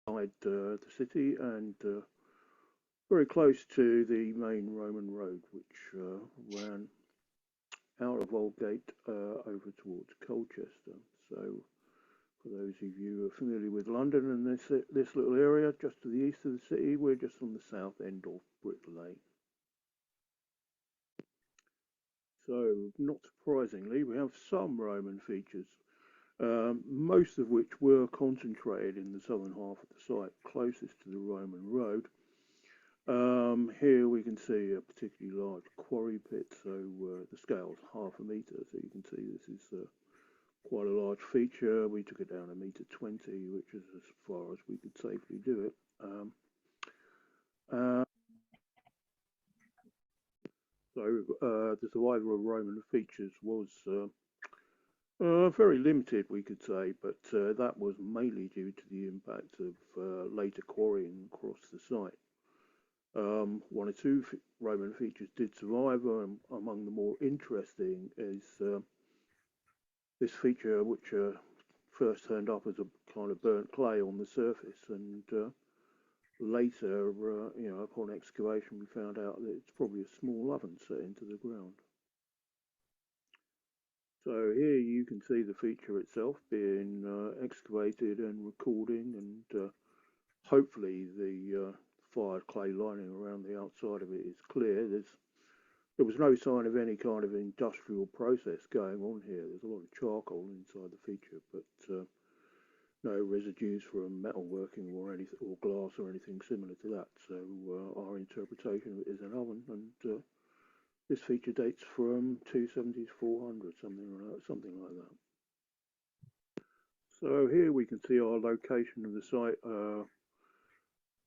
the city and very close to the main Roman road, which ran out of Aldgate over towards Colchester. So, for those of you who are familiar with London and this little area just to the east of the city, we're just on the south end of Brick Lane. So, not surprisingly, we have some Roman features, most of which were concentrated in the southern half of the site, closest to the Roman road. Here we can see a particularly large quarry pit, so the scale's half a metre, so you can see this is quite a large feature. We took it down a metre 20, which is as far as we could safely do it. Uh, the survival of Roman features was very limited, we could say, but that was mainly due to the impact of later quarrying across the site. One or two Roman features did survive. Among the more interesting is this feature, which first turned up as a kind of burnt clay on the surface, and later, upon excavation, we found out that it's probably a small oven set into the ground. So here you can see the feature itself being excavated and recording, and hopefully the fired clay lining around the outside of it is clear. There was no sign of any kind of industrial process going on here. There's a lot of charcoal inside the feature, but no residues from metalworking or anything, or glass or anything similar to that. So our interpretation of it is an oven, and this feature dates from 270s, 400, something like that. So here we can see our location of the site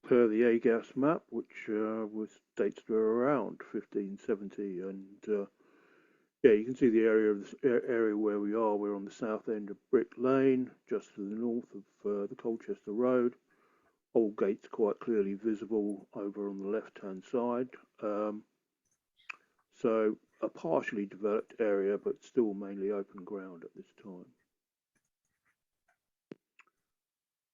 per the AGAS map, which was dates to around 1570, and yeah, you can see the area where we are. We're on the south end of Brick Lane, just to the north of the Colchester Road. Aldgate's quite clearly visible over on the left-hand side. So a partially developed area, but still mainly open ground at this time.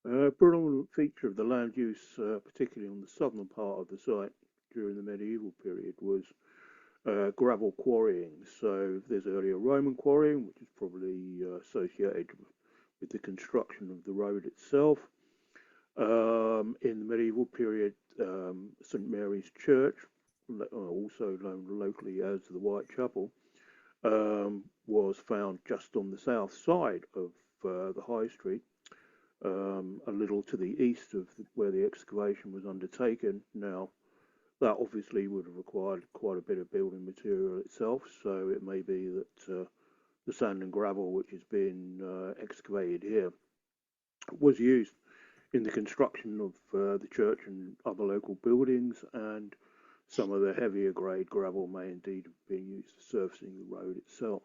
A predominant feature of the land use, particularly on the southern part of the site during the medieval period, was gravel quarrying. So there's earlier Roman quarrying, which is probably associated with the construction of the road itself. In the medieval period, St Mary's Church, also known locally as the Whitechapel, was found just on the south side of the High Street. A little to the east of where the excavation was undertaken. Now, that obviously would have required quite a bit of building material itself, so it may be that the sand and gravel which has been excavated here was used in the construction of the church and other local buildings, and some of the heavier grade gravel may indeed have been used for surfacing the road itself.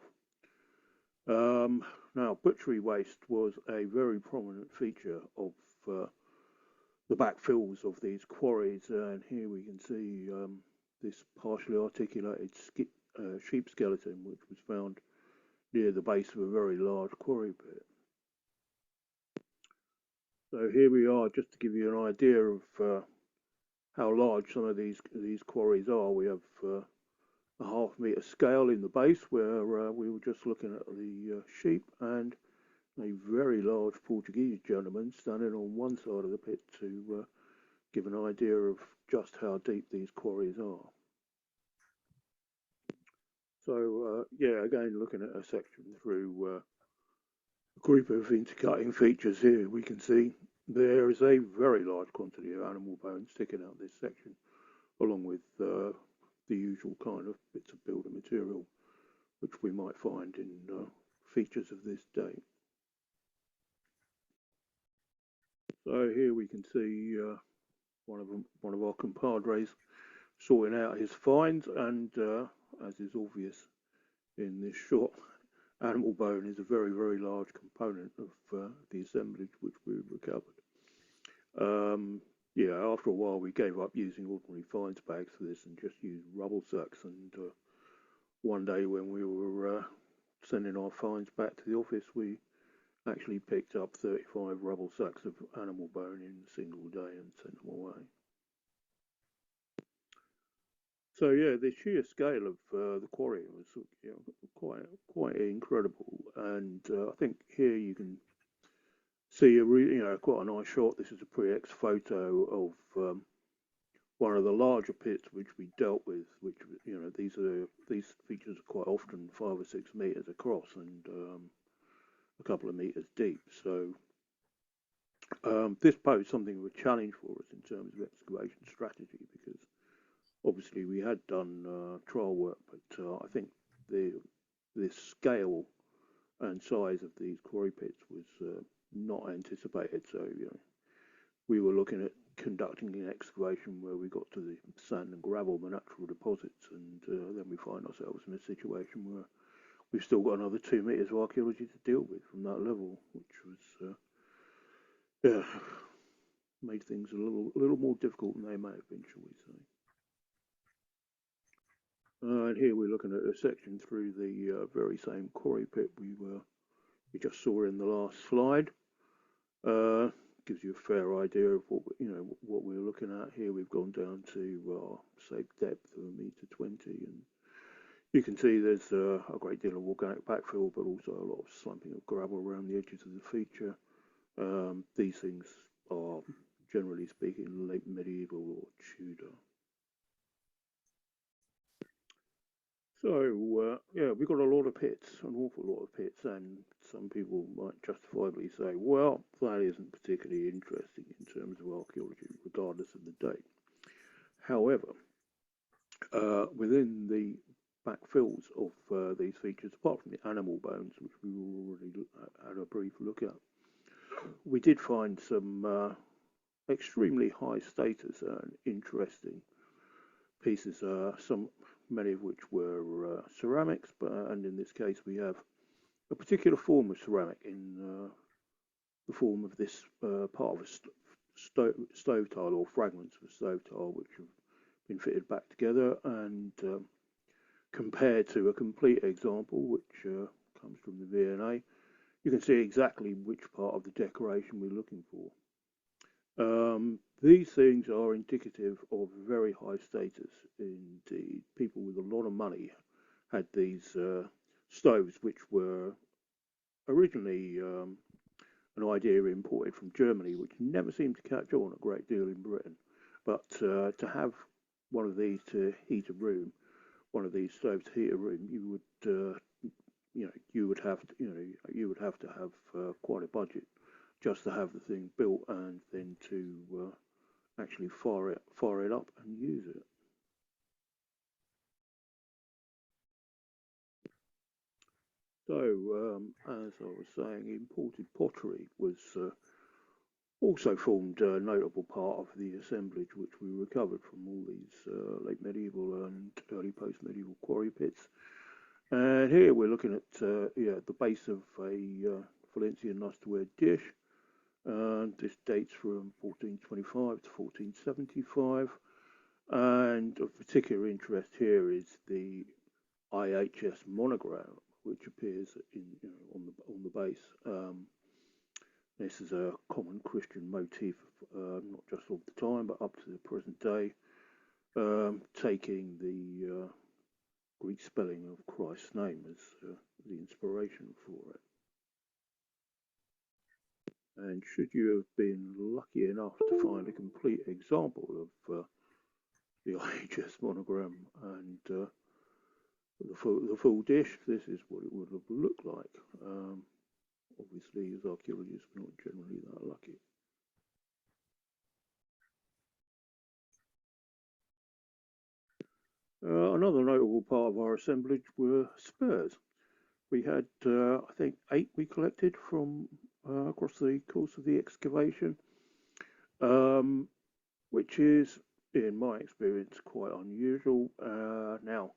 Now, butchery waste was a very prominent feature of the backfills of these quarries, and here we can see this partially articulated sheep skeleton, which was found near the base of a very large quarry pit. So here we are, just to give you an idea of how large some of these quarries are. We have a half-metre scale in the base, where we were just looking at the sheep, and a very large Portuguese gentleman standing on one side of the pit to give an idea of just how deep these quarries are. So yeah, again, looking at a section through a group of intercutting features here, we can see there is a very large quantity of animal bones sticking out this section, along with the usual kind of bits of building material which we might find in features of this date. So here we can see one of our compadres sorting out his finds, and as is obvious in this shot, animal bone is a very, very large component of the assemblage which we recovered. Yeah, after a while we gave up using ordinary finds bags for this and just used rubble sacks, and one day when we were sending our finds back to the office, we actually picked up 35 rubble sacks of animal bone in a single day and sent them away. So yeah, the sheer scale of the quarry was quite incredible, and I think here you can see quite a nice shot. This is a pre-X photo of one of the larger pits which we dealt with. Which these features are quite often 5 or 6 meters across and a couple of meters deep. So this posed something of a challenge for us in terms of excavation strategy because obviously we had done trial work, but I think the scale and size of these quarry pits was not anticipated. So we were looking at conducting an excavation where we got to the sand and gravel, the natural deposits, and then we find ourselves in a situation where we've still got another 2 meters of archaeology to deal with from that level, which was made things a little more difficult than they may have been, shall we say. And here we're looking at a section through the very same quarry pit we just saw in the last slide. Gives you a fair idea of what we're looking at here. We've gone down to safe depth of 1.20 meters, and you can see there's a great deal of organic backfill, but also a lot of slumping of gravel around the edges of the feature. These things are, generally speaking, late medieval or Tudor. So, we've got a lot of pits, an awful lot of pits, and some people might justifiably say, well, that isn't particularly interesting in terms of archaeology, regardless of the date. However, within the backfills of these features, apart from the animal bones, which we already had a brief look at, we did find some extremely high status and interesting pieces, many of which were ceramics, and in this case we have a particular form of ceramic in the form of this part of a stove tile, or fragments of a stove tile, which have been fitted back together and compared to a complete example which comes from the V&A. You can see exactly which part of the decoration we're looking for. These things are indicative of very high status indeed. People with a lot of money had these stoves, which were originally an idea imported from Germany, which never seemed to catch on a great deal in Britain. But to have one of these to heat a room, one of these stoves to heat a room, you would have to have quite a budget just to have the thing built and then to actually fire it up and use it. So, as I was saying, imported pottery was also formed a notable part of the assemblage which we recovered from all these late medieval and early post-medieval quarry pits. And here we're looking at the base of a Valencian Nusterware dish. This dates from 1425 to 1475, and of particular interest here is the IHS monogram, which appears on the base. This is a common Christian motif, not just of the time but up to the present day, taking the Greek spelling of Christ's name as the inspiration for it. And should you have been lucky enough to find a complete example of the IHS monogram and the full dish, this is what it would have looked like. Obviously, as archaeologists, we're not generally that lucky. Another notable part of our assemblage were spurs. We had, I think, 8 we collected from across the course of the excavation, which is, in my experience, quite unusual. Now,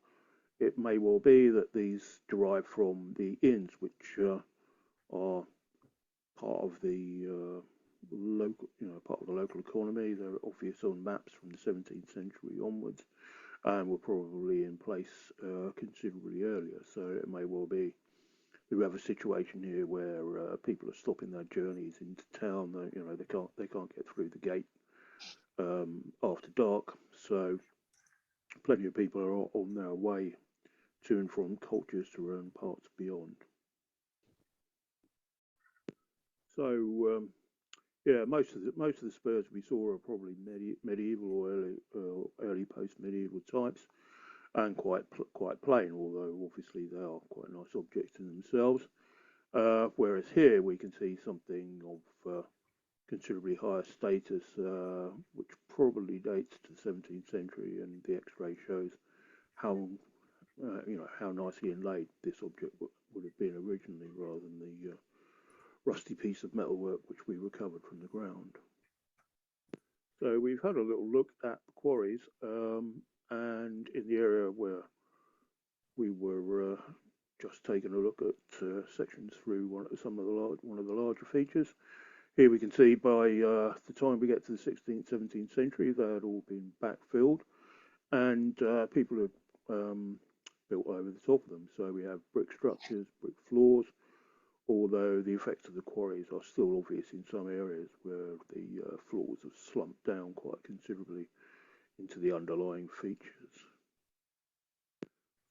it may well be that these derive from the inns, which are part of the local economy. They're obvious on maps from the 17th century onwards, and were probably in place considerably earlier. So it may well be we have a situation here where people are stopping their journeys into town. They can't get through the gate after dark, so plenty of people are on their way to and from cultures to run parts beyond. So yeah, most of the spurs we saw are probably medieval or early post-medieval types, and quite plain. Although obviously they are quite nice objects in themselves. Whereas here we can see something of considerably higher status, which probably dates to the 17th century, and the X-ray shows how how nicely inlaid this object would have been originally, rather than the rusty piece of metalwork which we recovered from the ground. So we've had a little look at the quarries, and in the area where we were just taking a look at sections through one of the larger features. Here we can see by the time we get to the 16th, 17th century, they had all been backfilled, and people had built over the top of them. So we have brick structures, brick floors, although the effects of the quarries are still obvious in some areas where the floors have slumped down quite considerably into the underlying features.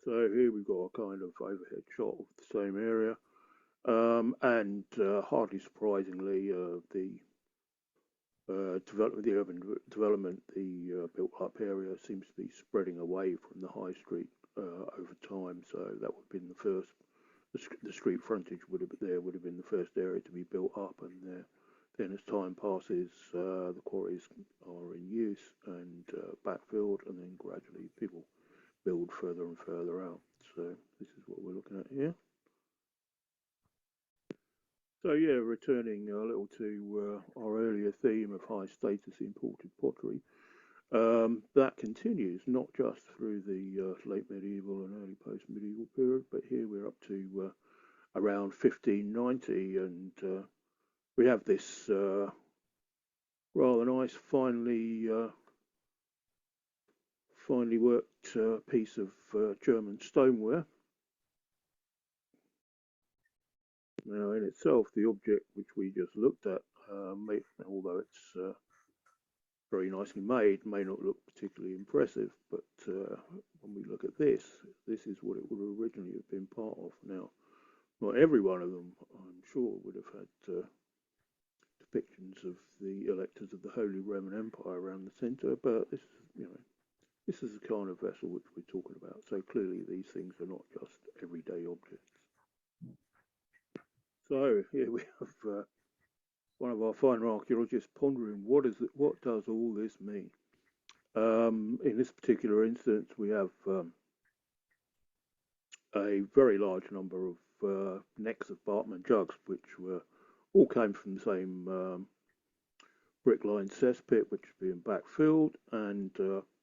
So here we've got a kind of overhead shot of the same area, and hardly surprisingly, the urban development, the built-up area seems to be spreading away from the high street over time. So that would have been the first. The street frontage would have been the first area to be built up, and then as time passes, the quarries are in use and backfilled, and then gradually people build further and further out. So this is what we're looking at here. So yeah, returning a little to our earlier theme of high status imported pottery, that continues not just through the late medieval and early post-medieval period, but here we're up to around 1590, and we have this rather nice, finely worked piece of German stoneware. Now, in itself, the object which we just looked at, although it's very nicely made, may not look particularly impressive, but when we look at this is what it would originally have been part of. Now, not every one of them, I'm sure, would have had depictions of the electors of the Holy Roman Empire around the centre, but this is the kind of vessel which we're talking about. So clearly, these things are not just everyday objects. So here we have one of our fine archaeologists pondering what does all this mean. In this particular instance, we have a very large number of necks of Bartman jugs, which all came from the same brick-lined cesspit, which is being backfilled, and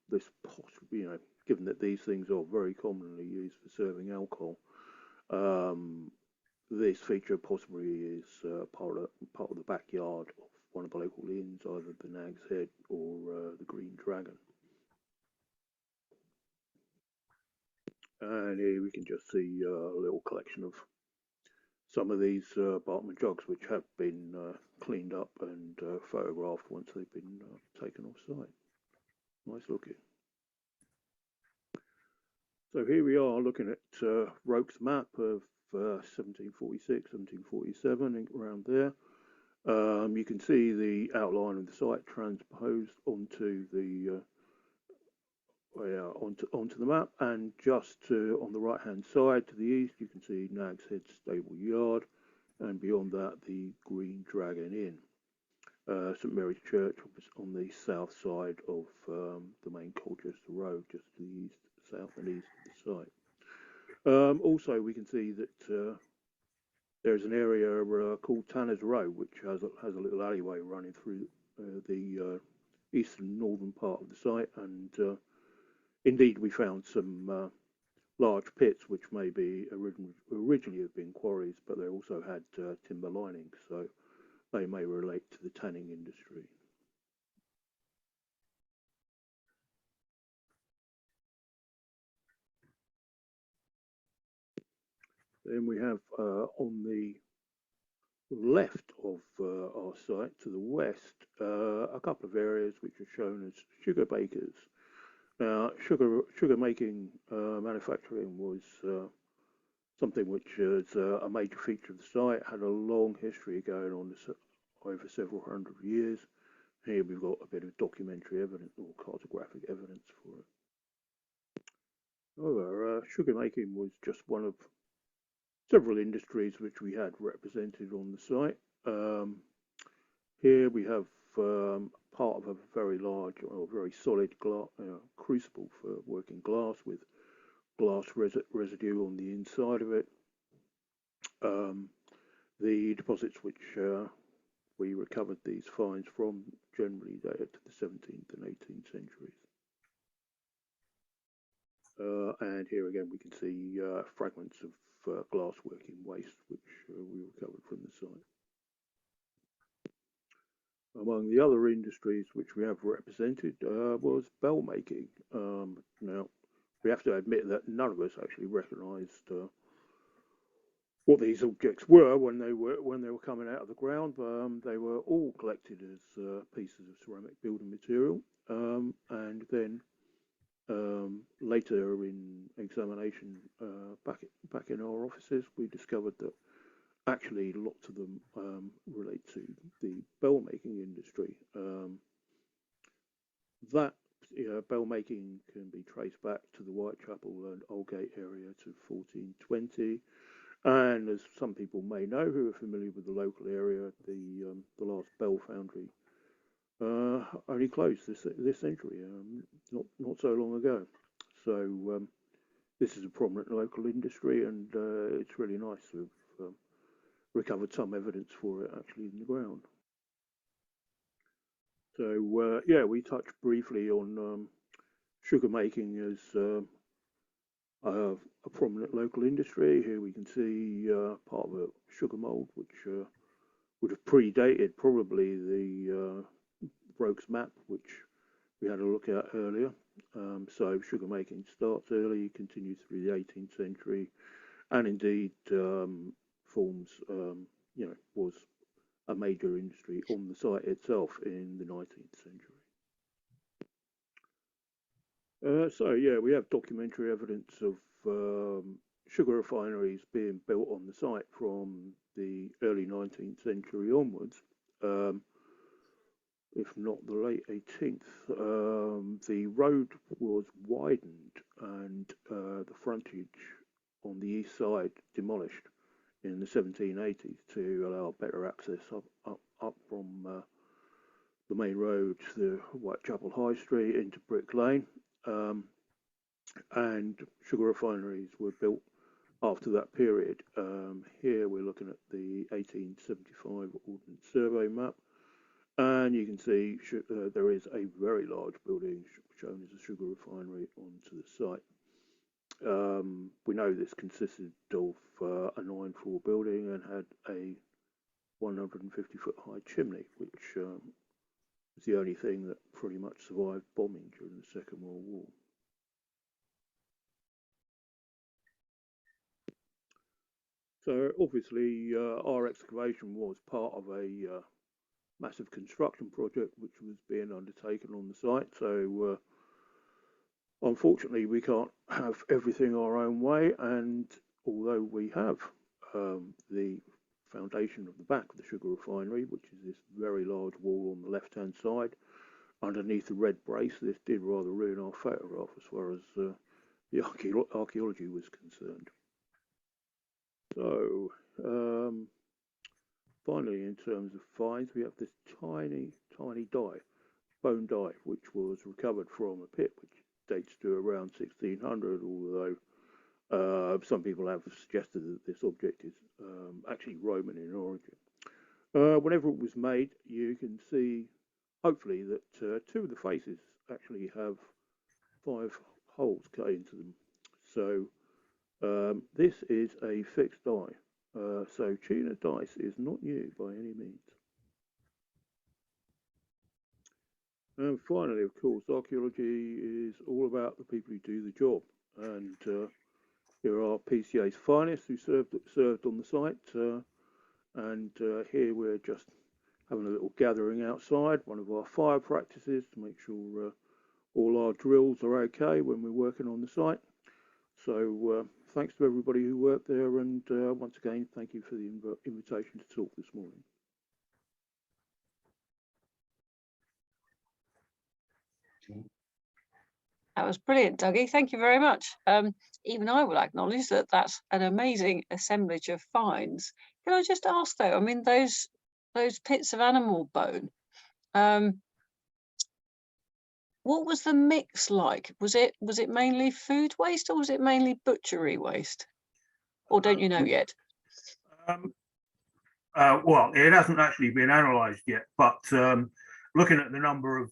this possibly, given that these things are very commonly used for serving alcohol, this feature possibly is part of the backyard of one of the local inns, either the Nag's Head or the Green Dragon. And here we can just see a little collection of some of these Bartman jugs, which have been cleaned up and photographed once they've been taken off site. Nice looking. So here we are looking at Roke's map of 1746, 1747, around there. You can see the outline of the site transposed onto the onto the map, and just on the right hand side to the east you can see Nag's Head Stable Yard, and beyond that the Green Dragon Inn. St Mary's Church on the south side of the main Colchester Road, just to the east, south and east of the site. Also we can see that there's an area called Tanner's Row, which has a little alleyway running through the eastern northern part of the site, and indeed we found some large pits which may be originally have been quarries, but they also had timber linings, so they may relate to the tanning industry. Then we have on the left of our site to the west a couple of areas which are shown as sugar bakers. Now, sugar making manufacturing was something which is a major feature of the site. Had a long history going on over several hundred years. Here we've got a bit of documentary evidence or cartographic evidence for it. However, sugar making was just one of several industries which we had represented on the site. Here we have part of a very large or very solid crucible for working glass with glass residue on the inside of it. The deposits which we recovered these finds from generally dated to the 17th and 18th centuries. And here again we can see fragments of glassworking waste which we recovered from the site. Among the other industries which we have represented was bell making. Now, we have to admit that none of us actually recognised what these objects were when they were coming out of the ground. They were all collected as pieces of ceramic building material, and then later in examination back in our offices, we discovered that actually lots of them relate to the bell making industry. That bell making can be traced back to the Whitechapel and Aldgate area to 1420. And as some people may know who are familiar with the local area, the last bell foundry only closed this century, not so long ago. So this is a prominent local industry, and it's really nice to have recovered some evidence for it actually in the ground. So yeah, we touched briefly on sugar making as a prominent local industry. Here we can see part of a sugar mould which would have predated probably the Rogue's map, which we had a look at earlier. So sugar making starts early, continues through the 18th century, and indeed forms, was a major industry on the site itself in the 19th century. So yeah, we have documentary evidence of sugar refineries being built on the site from the early 19th century onwards. If not the late 18th, the road was widened and the frontage on the east side demolished in the 1780s to allow better access up from the main road to the Whitechapel High Street into Brick Lane. And sugar refineries were built after that period. Here we're looking at the 1875 Ordnance Survey map, and you can see there is a very large building shown as a sugar refinery onto the site. We know this consisted of a 9-floor building and had a 150-foot high chimney, which was the only thing that pretty much survived bombing during the Second World War. So obviously our excavation was part of a massive construction project which was being undertaken on the site. So unfortunately we can't have everything our own way, and although we have the foundation of the back of the sugar refinery, which is this very large wall on the left hand side underneath the red brace, this did rather ruin our photograph as far as the archaeology was concerned. So finally, in terms of finds, we have this tiny die, bone die, which was recovered from a pit which dates to around 1600, although some people have suggested that this object is actually Roman in origin. Whenever it was made, you can see, hopefully, that two of the faces actually have 5 holes cut into them. So this is a fixed die. So China dice is not new by any means. And finally, of course, archaeology is all about the people who do the job. And Here are PCA's finest who served on the site, and here we're just having a little gathering outside, one of our fire practices to make sure all our drills are okay when we're working on the site. So thanks to everybody who worked there, and once again, thank you for the invitation to talk this morning. That was brilliant, Dougie. Thank you very much. Even I will acknowledge that that's an amazing assemblage of finds. Can I just ask though, I mean, those pits of animal bone, what was the mix like? Was it mainly food waste, or was it mainly butchery waste? Or don't you know yet? Well, it hasn't actually been analysed yet, but looking at the number of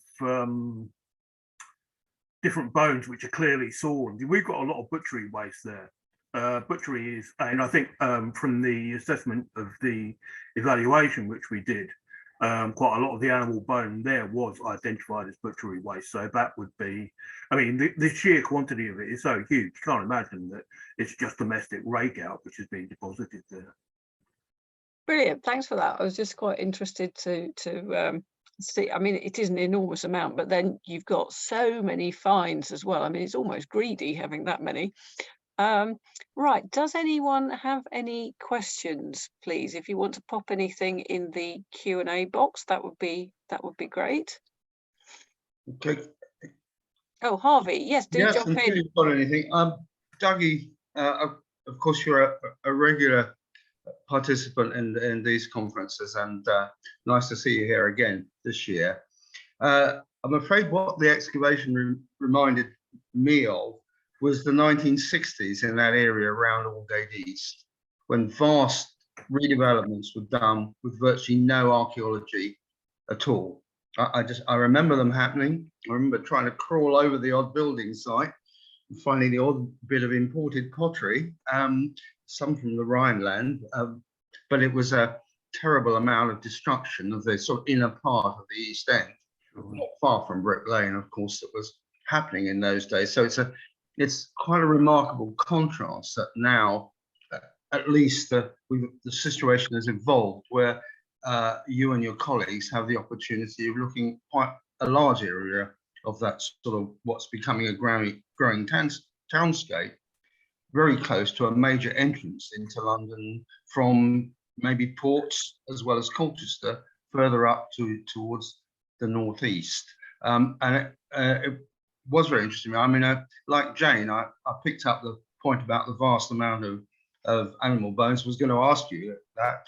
different bones which are clearly sawn, we've got a lot of butchery waste there. Butchery is, and I think from the assessment of the evaluation which we did, quite a lot of the animal bone there was identified as butchery waste. So that would be, I mean, the sheer quantity of it is so huge, you can't imagine that it's just domestic rake out which has been deposited there. Brilliant, thanks for that. I was just quite interested to see. I mean, it is an enormous amount, but then you've got so many finds as well. I mean, it's almost greedy having that many. Right, does anyone have any questions, please? If you want to pop anything in the Q&A box, that would be great. Okay. Oh, Harvey, yes, do jump in. If you've got anything. Dougie, of course, you're a regular participant in these conferences, and nice to see you here again this year. I'm afraid what the excavation reminded me of was the 1960s in that area around Aldgate East, when vast redevelopments were done with virtually no archaeology at all. I remember them happening. I remember trying to crawl over the odd building site and finding the odd bit of imported pottery, some from the Rhineland, but it was a terrible amount of destruction of the sort of inner part of the East End, not far from Brick Lane, of course, that was happening in those days. So it's quite a remarkable contrast that now, at least the situation has evolved where you and your colleagues have the opportunity of looking quite a large area of that sort of what's becoming a growing townscape, very close to a major entrance into London from maybe Ports as well as Colchester, further up towards the northeast. And it was very interesting. I mean, like Jane, I picked up the point about the vast amount of animal bones. Was going to ask you that.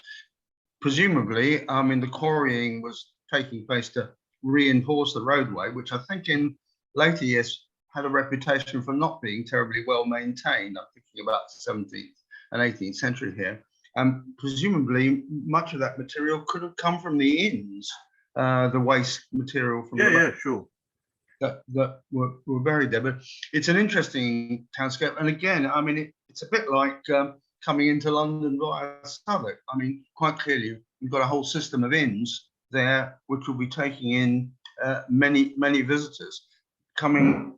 Presumably, I mean, the quarrying was taking place to reinforce the roadway, which I think in later years had a reputation for not being terribly well maintained. I'm thinking about the 17th and 18th century here. Presumably, much of that material could have come from the inns, the waste material from Sure. That were buried there. But it's an interesting townscape. And again, I mean, it's a bit like coming into London via Southwark. I mean, quite clearly, you've got a whole system of inns there, which will be taking in many visitors coming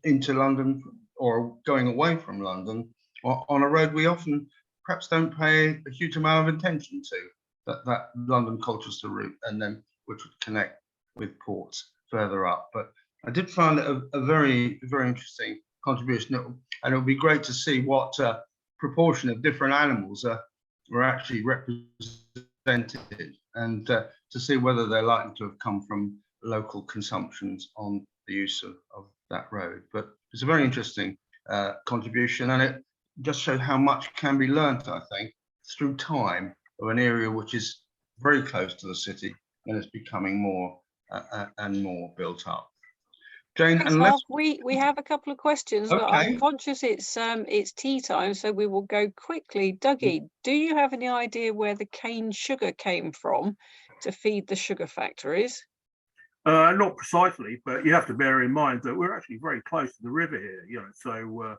into London or going away from London on a road we often perhaps don't pay a huge amount of attention to, that London Colchester route, and then which would connect with Ports further up. But I did find it a very interesting contribution, and it would be great to see what proportion of different animals were actually represented, and to see whether they're likely to have come from local consumptions on the use of that road. But it's a very interesting contribution, and it just showed how much can be learnt, I think, through time of an area which is very close to the city and is becoming more and more built up. Jane, Thanks, Mark. We have a couple of questions, but okay. I'm conscious it's tea time, so we will go quickly. Dougie, do you have any idea where the cane sugar came from to feed the sugar factories? Not precisely, but you have to bear in mind that we're actually very close to the river here, you know, so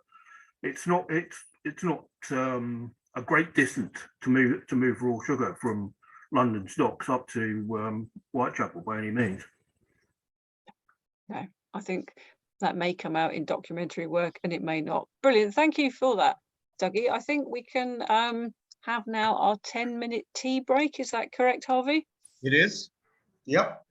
it's not a great distance to move raw sugar from London stocks up to Whitechapel by any means. No, I think that may come out in documentary work and it may not. Brilliant, thank you for that. Dougie. I think we can have now our 10-minute tea break. Is that correct, Harvey? It is. Yep.